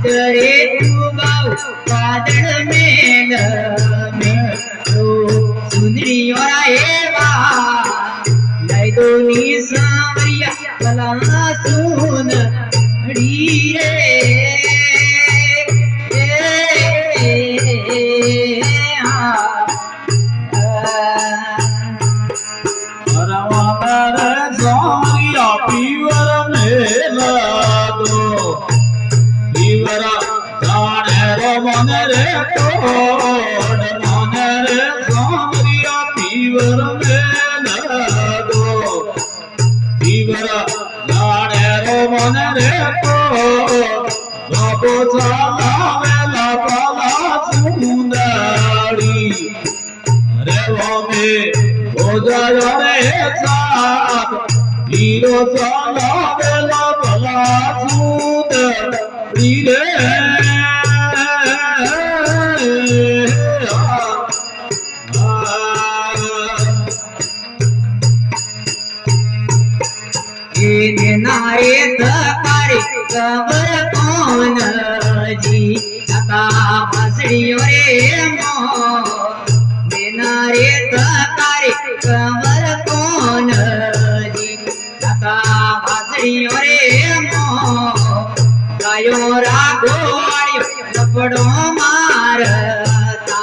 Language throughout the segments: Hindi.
रे उगाओ बादल में सुंदरी और आएगा लाई दो नी सांवरिया भला सुन रे पीवर मेला दो पीवरा जाने रो मन रे तोड़ मन रे सामरिया पीवर मेला दो पीवरा जाने रो मन रे तोड़ बाबू साला मेला पाला सुंदरी रे वो में हो जाए रे साथ हीरो साला बेला भला सूद रे नारे तारे कवर कौन जी का हसड़ियो रे मो नारे तारे कवर कौन रे मो गायो रागो लपड़ो मारता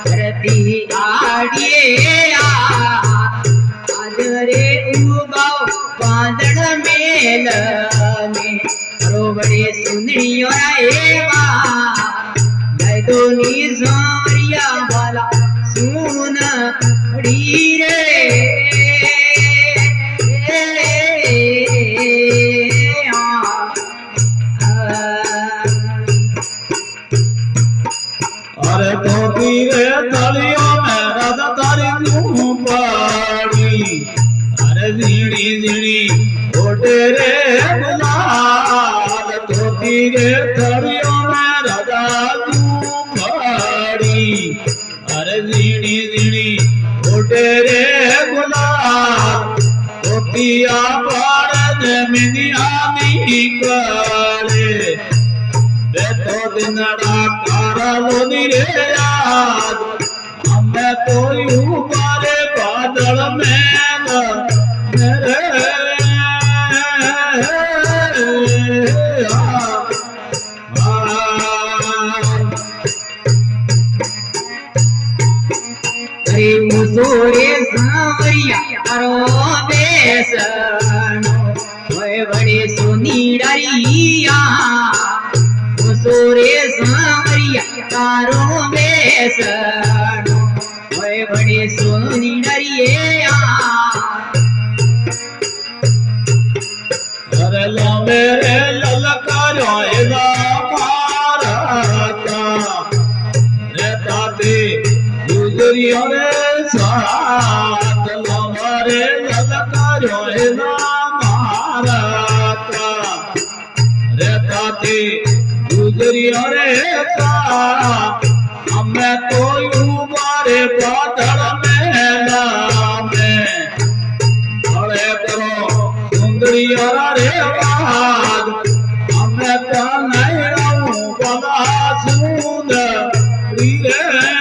रती आड़िए आज रे उगाओ बादल मेल में बड़े सुंदरियों आएगा गए दोनी सांवरिया वाला सुन रे अरे तो पीरे तलियों में रद तारी तू पाड़ी अरे झीणी झीणी ओटे रे गुलाल तो पीरे तलियों में रदा तू पाड़ी अरे झीणी झीणी ओटे रे गुलाल तो पिया पाड़ दे मिनिया निकले तो दिनड़ा कारो रे याद हमें तो यूं मारे बादल में मेरे रे मुसोरे सांवरिया करो बेसनो ओए बड़े सोनी डरिया सोरे सांवरिया कारो बेसनो ओए बड़े सोनी डरिए अरे ला मेरे ललकारो एदा मारता रे ताते गुजरियो रे साथ ला मेरे ललकारो एदा मारता रे ताते गुजरिया रे हमें तो यूं मारे बादल मेला में अरे करो सुंदरिया रे बाद हमें तो नहीं रहूं बला सुंदरी रे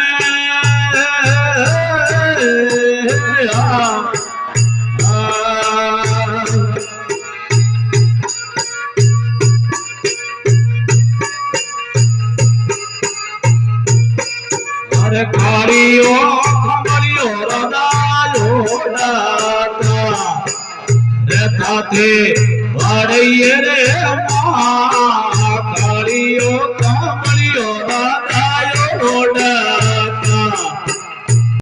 अरे कारियो कमरियो रदायो दाता रे ताते बड़े रे मां